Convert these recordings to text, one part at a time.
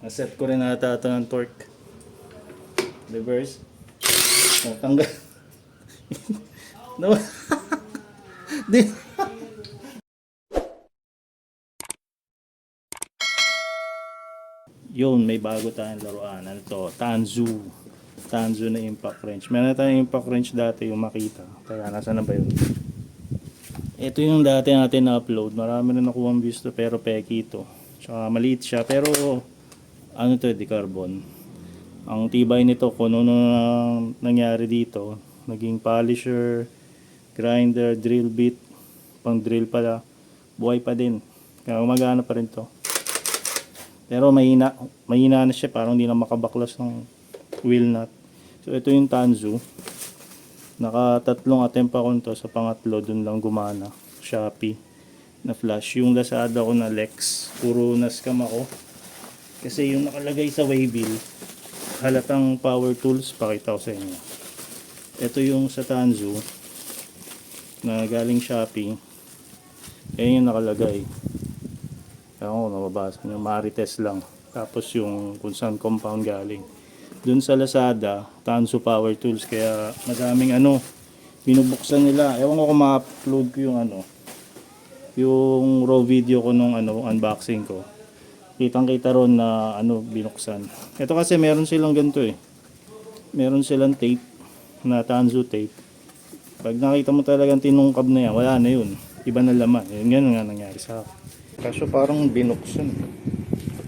Naset ko rin ata ito ng torque. Reverse. Tanggal. No. Di. Yun, may bago tayong laruan. Ano to? Tanzu. Tanzu na impact wrench. Meron tayong impact wrench dati yung makita. Kaya nasa na ba yun? Ito yung dati natin na-upload. Marami na nakuha ang views to, pero peki ito. Tsaka maliit siya. Pero ano to, di carbon. Ang tibay nito kung ano nangyari dito. Naging polisher, grinder, drill bit, pang drill pala. Buhay pa din. Kaya gumagana pa rin to. Pero mahina na siya, parang hindi na makabaklas ng wheel nut. So ito yung Tanzu. Nakatatlong attempt ako nito, sa pangatlo dun lang gumana. Shopee na flash. Yung Lazada ko na Lex, puro na-scam ako. Kasi yung nakalagay sa waybill, halatang power tools, pakita ko sa inyo. Ito yung sa Tanzu na galing Shopee. Ayan yung nakalagay. Ewan ko, nababasa nyo, Marites lang. Tapos yung kung saan compound galing. Dun sa Lazada, Tanzu Power Tools. Kaya madaming binubuksan nila. Ewan ko kung ma-upload ko yung raw video ko nung unboxing ko. Kitang kita ron na binuksan. Ito kasi meron silang ganito eh. Meron silang tape na Tanzu tape. Pag nakita mo talagang tinungkab na yan, wala na yun. Iba na laman. Yun nga nangyari sa akin. Kaso parang binuksan.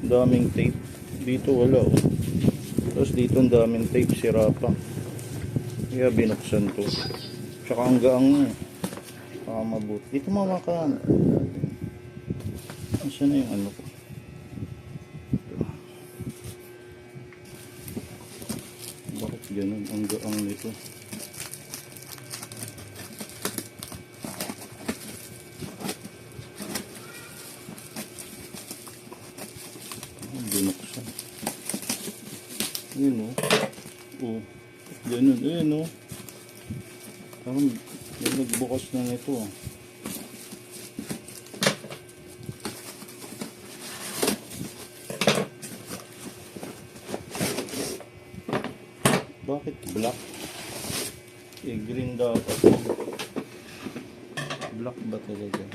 Daming tape. Dito wala oh. Tapos dito ang daming tape, sira pa. Kaya binuksan to. Tsaka ang gaang na eh. Baka mabuti. Dito mamakaan. Asan na yung ko? Bakit ganun? Ang gaang nito. Binuksan. Ayun o. Oh. Ganun. Ayun o. Parang nagbukas na nito. Bakit black? Green dapat. Black ba talaga?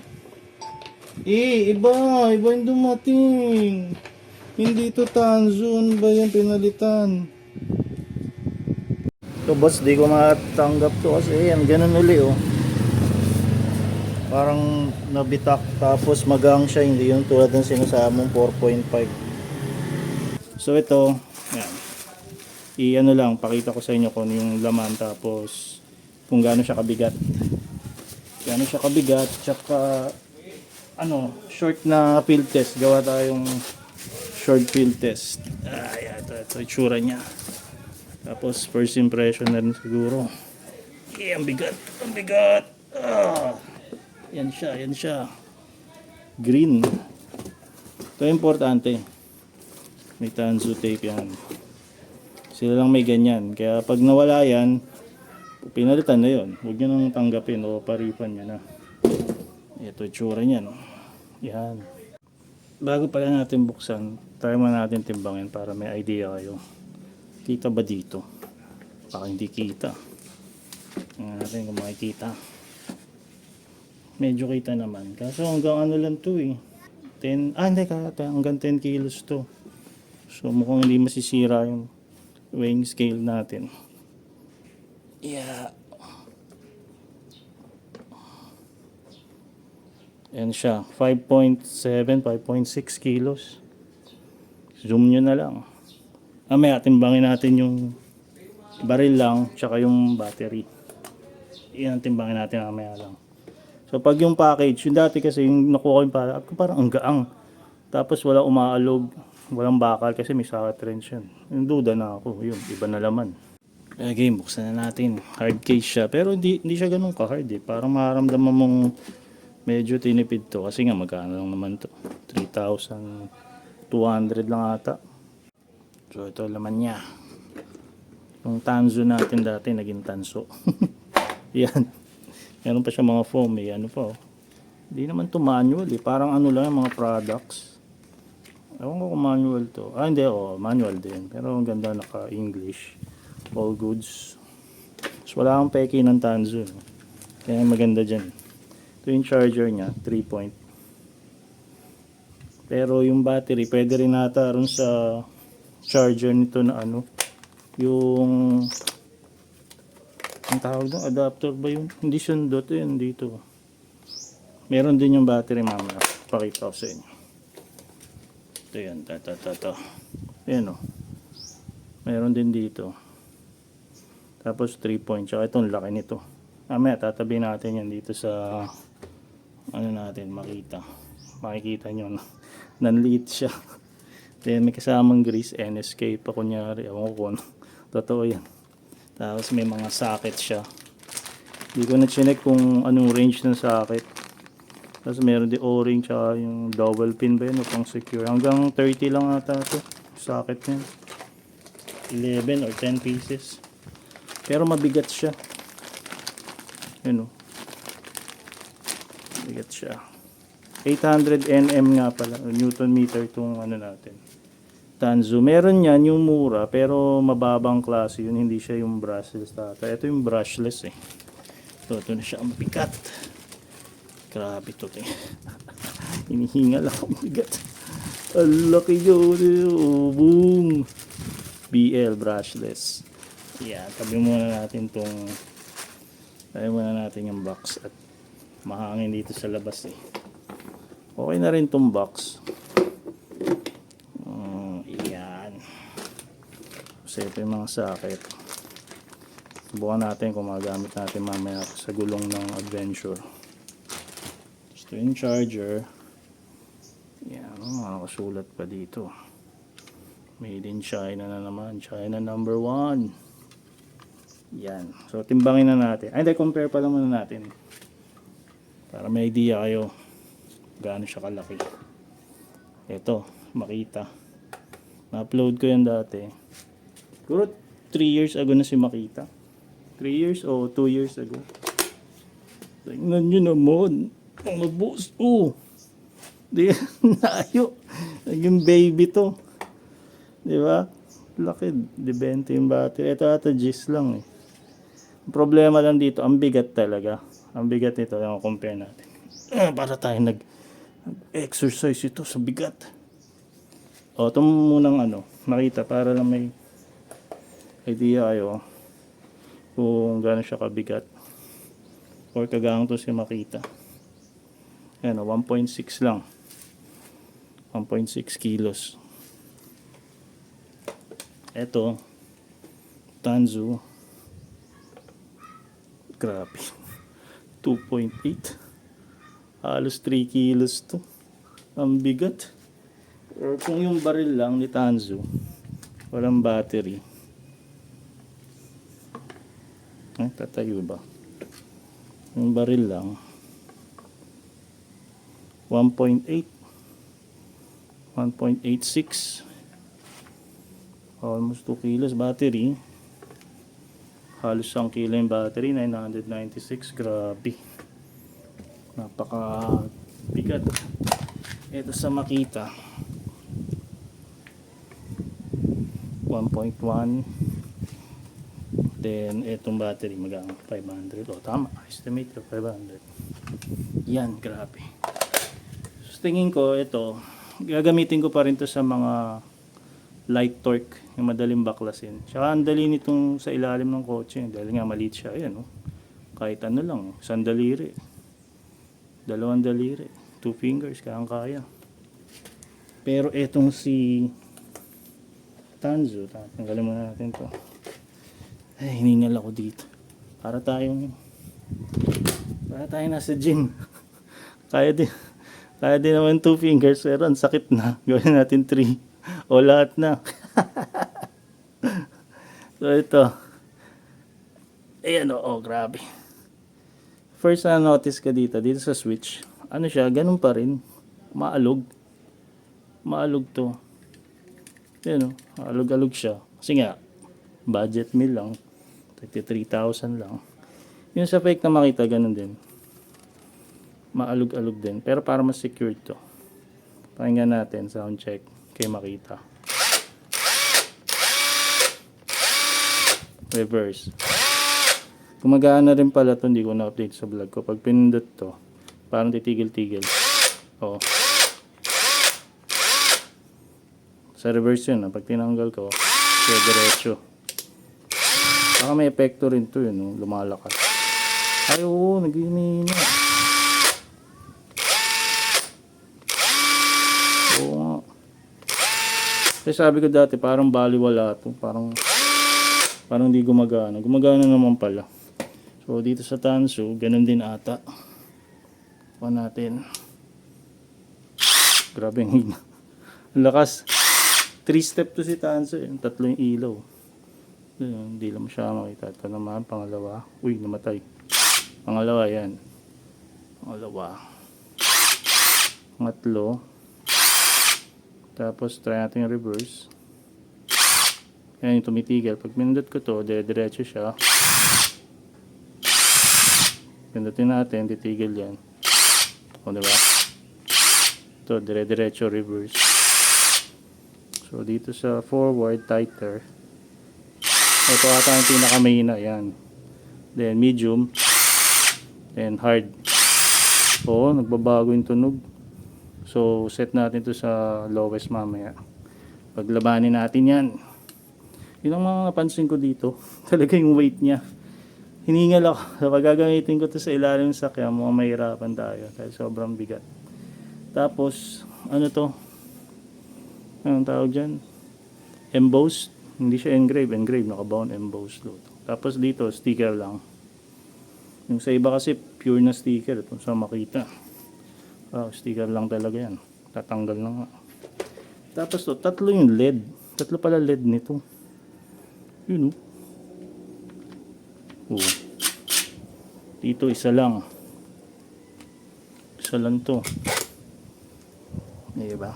Iba yung dumating. Hindi to Tanzu. Ano ba yung pinalitan? So boss, di ko matanggap to kasi yan, ganun uli oh. Parang nabitak tapos magang siya, hindi yung tulad ng sinasamong 4.5. So ito, yan. Lang, pakita ko sa inyo kung yung laman tapos kung gaano siya kabigat. Gaano siya kabigat, tsaka short na field test. Gawa tayong short field test. Ito itsura niya. Tapos first impression na rin siguro. Ang bigat. Ang bigat. Yan siya. Green. Ito importante. May Tanzu tape yan. Sila lang may ganyan. Kaya pag nawala yan, pinalitan na yun. Huwag nyo nang tanggapin o paripan nyo na. Ito itsura niyan. Yan. Bago pala natin buksan, try mo natin timbangin para may idea kayo. Kita ba dito? Baka hindi kita. Tingnan natin kung makikita. Medyo kita naman. Kaso hanggang lang to eh. Hindi hanggang 10 kilos to. So mukhang hindi masisira yung weighing scale natin. Yeah. Yan siya. 5.7, 5.6 kilos. Zoom nyo na lang. Mamaya timbangin natin yung baril lang tsaka yung battery. Yan timbangin natin mamaya lang. So pag yung package, yung dati kasi yung nakuha ko parang ang gaang. Tapos wala umaalog, walang bakal kasi may socket wrench yan. Yung duda na ako, yun, iba na laman. Okay, buksan na natin. Hard case siya, pero hindi siya ganun ka-hard eh. Parang mararamdaman mong medyo tinipid to kasi nga magkano lang naman to. 3,200 lang ata. So ito laman niya. Yung Tanzu natin dati naging Tanso. Yan. Meron pa siya mga foam eh. Ano pa oh. Hindi naman to manual eh. Parang lang mga products. Ewan ko kung manual to. Hindi, manual din. Pero ang ganda, naka-English. All goods. So, wala akong peke ng Tanzu. No? Kaya maganda dyan. Ito yung charger niya, 3 point. Pero yung battery, pwede rin nata ron sa charger nito na ano. Yung, ang tawag doon, adapter ba yun? Hindi sundot yun dito. Meron din yung battery mamaya. Pakita ko sa inyo. Ito yan, ito. Ayan o. Meron din dito. Tapos 3 point. Tsaka itong laki nito. Mamaya tatabi natin yan dito sa ano natin makita. Makikita nyo na nanliit siya. Then may kasamang grease NSK pa kunyari. Ewan ko kung totoo yan. Tapos may mga socket siya. Hindi ko na chinek kung anong range ng socket. Tapos meron din o-ring tsaka yung double pin ba yun o pang secure. Hanggang 30 lang ata ito. Socket niya. 11 or 10 pieces. Pero mabigat siya. Yun o. Mabigat siya. 800 Nm nga pala. Newton meter itong ano natin. Tanzu. Meron yan yung mura pero mababang klase yun. Hindi siya yung brushless data. Ito yung brushless eh. Ito na siya ang bigat. Grabe to eh. Hinihingal ako bigat. Ang laki yun. Oh, boom. BL brushless. Yeah, tabi muna natin yung box at mahangin dito sa labas eh. Okay na rin tong box. Yan. So ito yung mga socket. Subukan natin kung magamit natin mamaya sa gulong ng adventure. Ito yung charger. Yan, makakasulat pa dito. Made in China na naman. China number 1. Yan. So, timbangin na natin. Ay, hindi, compare pa lang muna natin. Para may idea kayo gaano siya kalaki. Ito, Makita. Na-upload ko yan dati. Siguro 3 years ago na si Makita. 3 years o 2 years ago. Tingnan nyo naman. Mga boss. Di nayo. Naging baby to. Di ba? Laki. Di 20 yung battery. Ito ata gis lang eh. Ang problema lang dito, ang bigat talaga. Ang bigat nito. Yung compare natin. Para tayo nag-exercise ito sa bigat. Ito munang makita para lang may idea kayo kung gaano siya kabigat. Or kagaang to si Makita. Ayan, 1.6 lang. 1.6 kilos. Ito, Tanzu. Grabe. 2.8. Halos 3 kilos to. Ang bigat. Or kung yung baril lang ni Tanzu, walang battery. Tatayo ba? Yung baril lang 1.8 1.86 almost 2 kilos battery. Halos 1 kilo yung battery. 996. Grabe, napaka bigat. Ito sa Makita 1.1. Then itong battery magang 500. Tama, estimate ko 500. Yan, grabe. So, tingin ko ito gagamitin ko pa rin to sa mga light torque, yung madaling baklasin. Tsaka ang dali nitong sa ilalim ng kotse dahil nga maliit siya. Ayan, kahit ano lang, isang daliri, 2 daliri, 2 fingers, kaya. Pero etong si Tanzu, tanggalin muna natin to. Ay, hiningal ako dito. Para tayong nasa gym. Kaya din naman 2 fingers, pero ang sakit na. Gawin natin 3 o lahat na. So ito. Ayan grabe. First na notice ka dito sa switch. Ano siya, ganun pa rin. Maalog to. Ayan alog-alog siya. Kasi nga, budget meal lang. 33,000 lang. Yung sa fake na Makita, ganun din. Maalog-alog din. Pero para mas secure to. Pakinggan natin, sound check. kayo makita. Reverse. Gumagana rin pala ito, hindi ko na-update sa vlog ko. Pag pinindot to, parang titigil-tigil. Oo. Sa reverse yun, pag tinanggal ko, kaya diretso. Baka may epekto rin to yun, lumalakas. Ay, oo, nag-iinina. Oo nga. Kasi sabi ko dati, parang baliwala to. Parang hindi gumagana. Gumagana naman pala. So, dito sa Tansu, ganun din ata. Pa natin. Grabe ang hina. Ang lakas. 3-step to si Tansu. 3 yung ilaw. Hindi lang siya makita. Ito naman, pangalawa. Uy, namatay. Pangalawa, yan. Pangalawa. Pangatlo. Tapos, try natin yung reverse. Yan yung tumitigil. Pag pinindot ko to, dire-diretso siya. Pindutin natin, titigil yan. O, diba? Ito, dire-diretso reverse. So, dito sa forward, tighter. Ito ata yung pinakamahina, yan. Then, medium. Then, hard. Oo, nagbabago yung tunog. So, set natin to sa lowest mamaya. Paglabanin natin yan. Yun ang mga napansin ko dito. Talaga yung weight niya. Hiningal ako. Kapag gagamitin ko to sa ilalim sa sakya, mukhang mahirapan tayo. Dahil sobrang bigat. Tapos, ano to? Anong tawag dyan? Embossed. Hindi siya engrave. Engrave, nakabound embossed. Tapos dito, sticker lang. Yung sa iba kasi, pure na sticker. Ito sa makita. Sticker lang talaga yan. Tatanggal na nga. Tapos to, 3 yung LED. 3 pala LED nito. Yun dito isa lang. Isa lang to. Diba?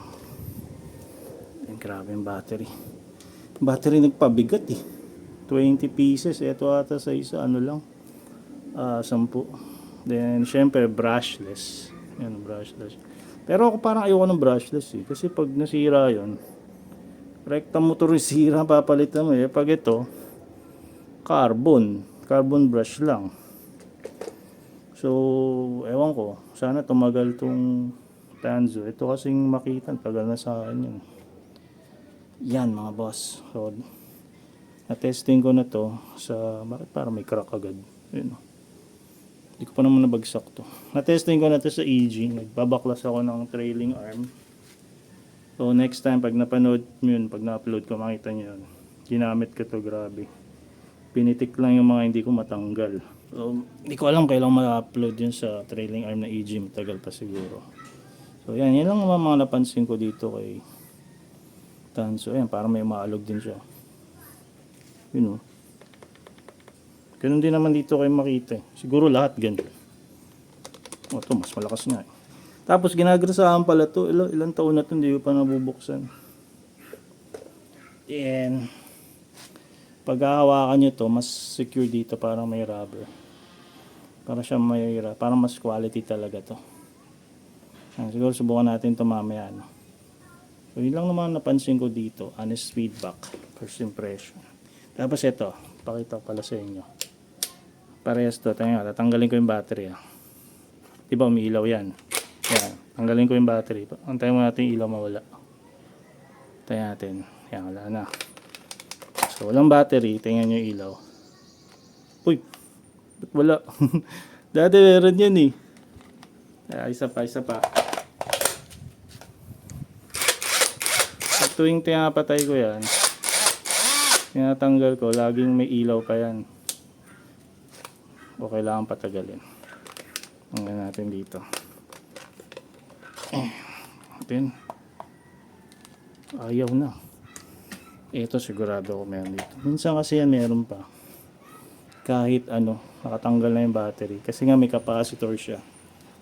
Grabe yung battery. Battery nagpabigat 20 pieces. Ito ata sa isa, ano lang. 10. Then, syempre, brushless. Yan, brushless. Pero ako parang ayoko ng brushless kasi pag nasira yon, rekta motor yung sira, papalitan mo Pag ito, carbon brush lang. So, ewan ko. Sana tumagal tong Tansu. Ito kasing makita, tagal na sa akin yun. Yan mga boss. So, na-testing ko na to sa, bakit parang may crack agad? Yun. Hindi ko pa naman nabagsak to. Na-testing ko na to sa EG. Nagbabaklas ako ng trailing arm. So, next time, pag napanood yun, pag na-upload ko, makita nyo yun. Ginamit ko to, grabe. Pinitik lang yung mga hindi ko matanggal. So, hindi ko alam kailang ma-upload yun sa trailing arm na EG. Matagal pa siguro. So, yan. Yan lang mga napansin ko dito kay Tansu. Ayan, parang may maalog din siya. Yun Ganun din naman dito kayo makita. Siguro lahat ganun. Ito, mas malakas nga Tapos, ginagrasahan pala to. Ilang taon na to, hindi ko pa nabubuksan. And, pag hahawakan nyo to, mas secure dito, parang may rubber. Parang mas quality talaga to. Siguro subukan natin to mamaya. So, yun lang naman napansin ko dito. Honest feedback. First impression. Tapos ito, pakita pala sa inyo. Parehas to. Tatanggalin ko yung battery. Diba umiilaw yan? Yan. Tanggalin ko yung battery. Antayin mo natin yung ilaw mawala. Antayin natin. Yan, wala na. So, walang battery. Tingnan nyo yung ilaw. Uy! Ba't wala? Dati meron yan Isa pa. At tuwing tinapatay ko yan, tinatanggal ko, laging may ilaw pa yan. O kailangan patagalin. Hanggang natin dito. Natin. Ayaw na. Ito sigurado ko meron dito. Minsan kasi yan meron pa. Kahit nakatanggal na yung battery. Kasi nga may capacitor siya.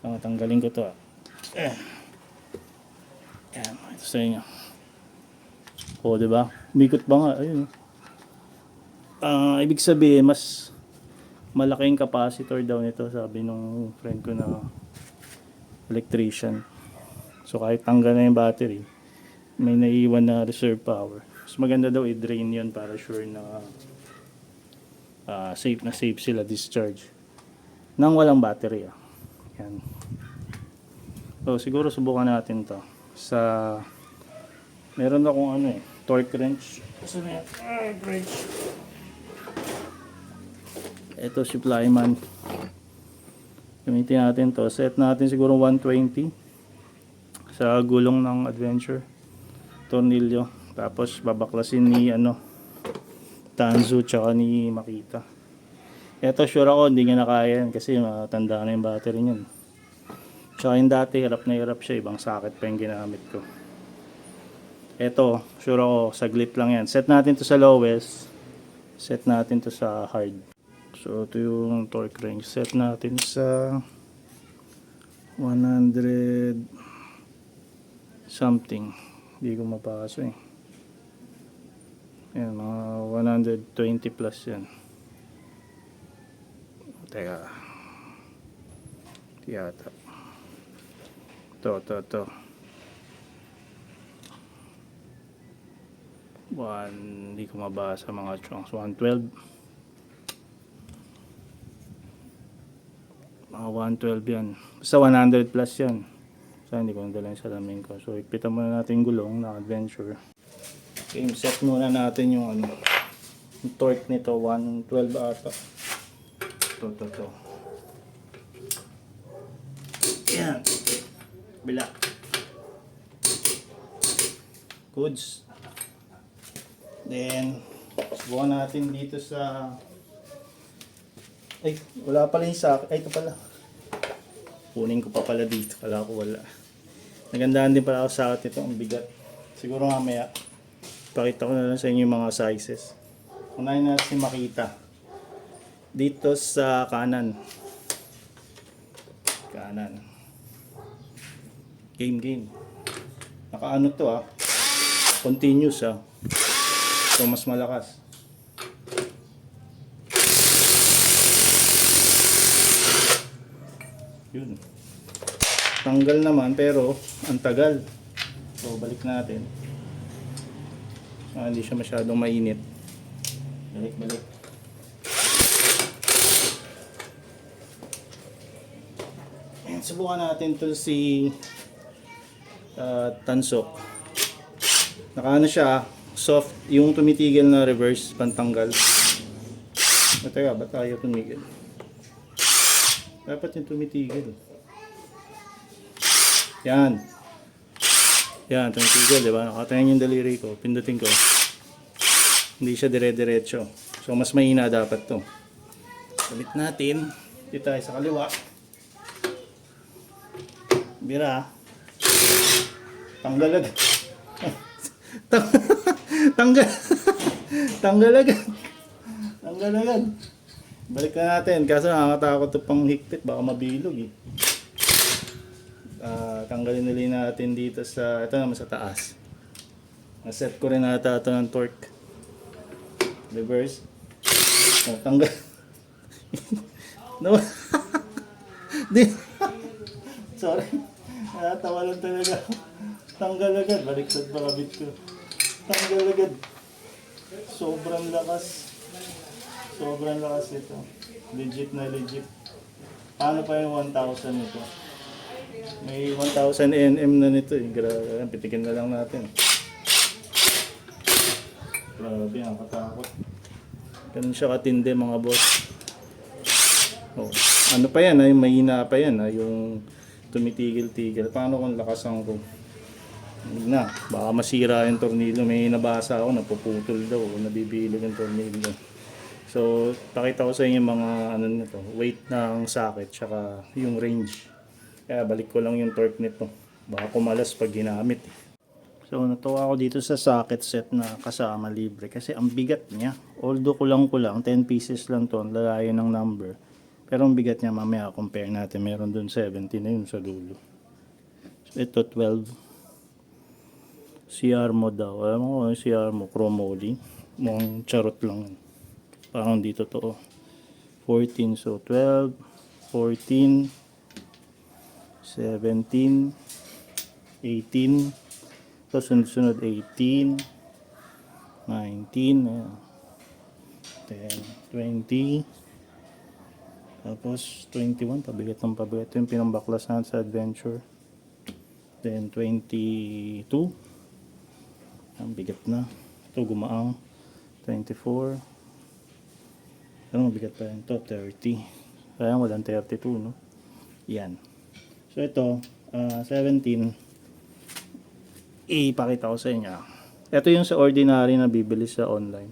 Tanggalin ko to Ayan, ito sa inyo. Diba? Umikot ba nga? Ayun. Ibig sabihin, mas malaking capacitor daw nito, sabi nung friend ko na electrician. So kahit tanggal na yung battery, may naiiwan na reserve power. Mas maganda daw i-drain yun para sure na safe sila discharge nang walang battery. Yan. So siguro subukan natin to sa meron akong torque wrench. Kasi na yan. Wrench. Ito si Flyman. Gamitin natin to. Set natin siguro 120 sa gulong ng Adventure. Tornilyo. Tapos babaklasin ni Tanzu tsaka ni Makita. Ito sure ako hindi niya na kaya yan kasi matanda na yung battery niyan. Tsaka yung dati hirap na hirap siya. Ibang socket pa yung ginamit ko. Ito sure ako saglit lang yan. Set natin to sa lowest. Set natin to sa hard. So ito yung torque wrench. Set natin sa 100 something. Hindi ko mapasa eh. Ayan, mga 120 plus yan. Teka. Tiyata. Ito. 1, hindi ko mabasa mga chunks. 112. Mga 112 yan. Basta 100 plus yan. So hindi ko nadala yung salamin ko. So ipitan muna natin yung gulong na Adventure. Okay, set muna natin yung yung torque nito. 112 ata. Ito. Yan. Bila. Goods. Then subukan natin dito sa wala pala yung socket. Ito pala. Kunin ko pa pala dito. Kala ko wala. Nagandaan din pala ako sa socket ito. Ang bigat. Siguro mamaya pakita ko na lang sa inyo yung mga sizes. Unahin natin si Makita. Dito sa kanan. Game. Nakaano to continuous So mas malakas. Yun. Tanggal naman pero ang tagal. So balik natin. Hindi siya masyadong mainit. Balik. Ayan, subukan natin to si Tansok. Nakaano siya, soft, yung tumitigil na reverse pantanggal. Teka, ba't tayo tumigil? Dapat yung tumitigil. Yan, tumitigil, diba? Nakatayan yung daliri ko, pindutin ko. Hindi siya dire-diretso. So, mas mahina dapat to. Balik natin. Dito tayo sa kaliwa. Bira. Tanggal agad. Tanggal agad. Balik na natin. Kaso nakakatakot ito pang higpit. Baka mabilog tanggalin ulit natin dito sa ito naman sa taas. Naset ko rin nata ito ng torque. Reverse. Tanggal. No. Sorry. Natawa lang talaga. Tanggal agad. Baliktad pa kabit ko. Tanggal agad. Sobrang lakas ito. Legit. Paano pa yung 1,000 ito? May 1,000 Nm na nito Grabe, pitikin na lang natin. Grabe, nakakatakot. Ganun siya katindi mga boss. Ano pa yan, yung mahina pa yan, yung tumitigil-tigil. Paano kung lakasan ko? Baka masira yung tornilyo. May nabasa ako, napuputol daw, nabibilog yung tornilyo. So, pakita ko sa inyo mga weight ng socket, tsaka yung range. Kaya balik ko lang yung torque nito. Baka kumalas pag ginamit. So, natuwa ako dito sa socket set na kasama libre. Kasi ang bigat niya. Although kulang, 10 pieces lang to, lalayo ng number. Pero ang bigat niya, mamaya compare natin. Meron dun 70 na yun sa dulo. So, ito 12. CR mo daw. Alam mo kung CR mo, chromoly. Mukhang charot lang. Parang dito to. 14. So, 12, 14, 17, 18, So, sunod-sunod 18, 19, ayan. Then 20, tapos 21, pabigat ng pabigat. Ito yung pinambaklas natin sa adventure. Then 22, ang bigat na. Ito gumaang. 24, pero mabigat pa rin ito. 30, kaya walang 32, no? Yan. So ito, 17, ipakita ko sa inyo. Ito yung sa ordinary na bibili sa online.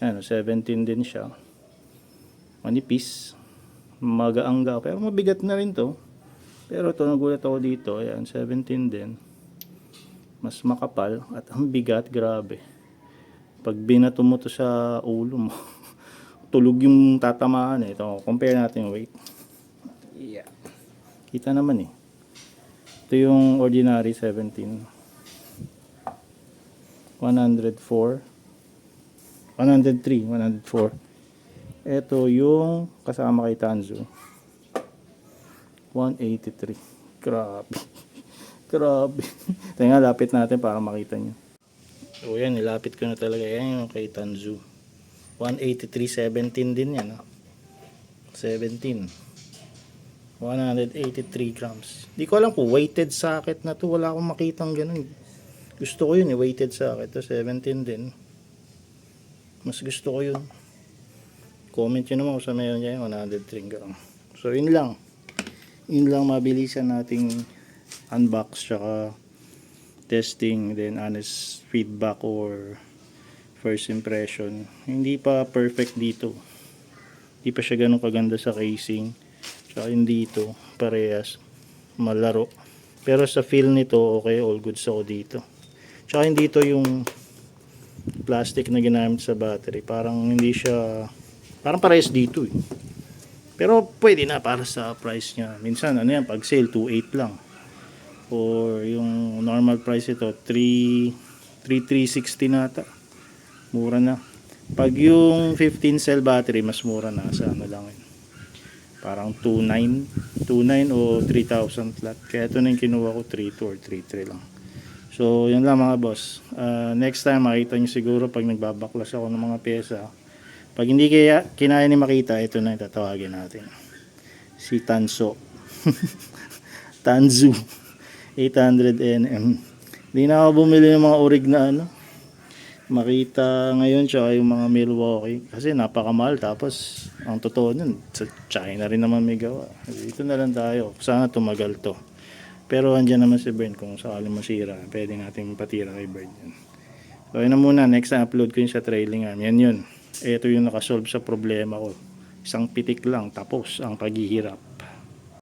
Ano, 17 din siya. Manipis. Magaangga. Pero mabigat na rin to. Pero ito, nagulat ako dito. Ayan, 17 din. Mas makapal. At ang bigat, grabe. Pag binato mo to sa ulo mo, tulog yung tatamaan eh. Ito, compare natin yung weight. Yeah. Kita naman eh. Ito yung ordinary 17. 104. 103, 104. Ito yung kasama kay Tanzu. 183. Grabe. Grabe. Tingnan, lapit natin para makita nyo. So yan, nilapit ko na talaga. Yan yung kay Tanzu. 183, 17 din yan. 17. 183 grams. Di ko alam kung weighted socket na to. Wala akong makitang ganun. Gusto ko yun, weighted socket. Ito 17 din. Mas gusto ko yun. Comment nyo naman kung sa meron dyan yung 103 grams. So yun lang. Yun lang mabilisan nating unbox tsaka testing, then honest feedback or first impression. Hindi pa perfect dito. Hindi pa siya ganun kaganda sa casing. Tsaka hindi dito parehas malaro. Pero sa feel nito, okay, all goods ako dito. Tsaka hindi ito yung plastic na ginamit sa battery. Parang hindi siya, parang parehas dito eh. Pero pwede na para sa price niya. Minsan ano yan, pag sale 2.8 lang. Or yung normal price ito 3,360 nata. Mura na. Pag yung 15 cell battery mas mura na, sa ano lang yun. Parang 2.9 o 3,000 flat. Kaya ito na yung kinuha ko, 3.2 or 3.3 lang. So yun lang mga boss. Next time makita nyo siguro pag nagbabaklas ako ng mga pyesa. Pag hindi kaya kinaya ni makita, ito na yung tatawagin natin. Si Tanso. Tanzu 800nm. Hindi na ako bumili ng mga orig na ano. Makita ngayon siya yung mga Milwaukee. Kasi napakamahal. Tapos ang totoo nun, sa China rin naman may gawa. Dito na lang tayo. Sana tumagal to. Pero andyan naman si Bern. Kung sakali masira, pwede natin patira kay Bern yan. So yun na muna. Next time upload ko yung sa trailing arm. Yan yun. Ito yung nakasolve sa problema ko. Isang pitik lang tapos ang paghihirap.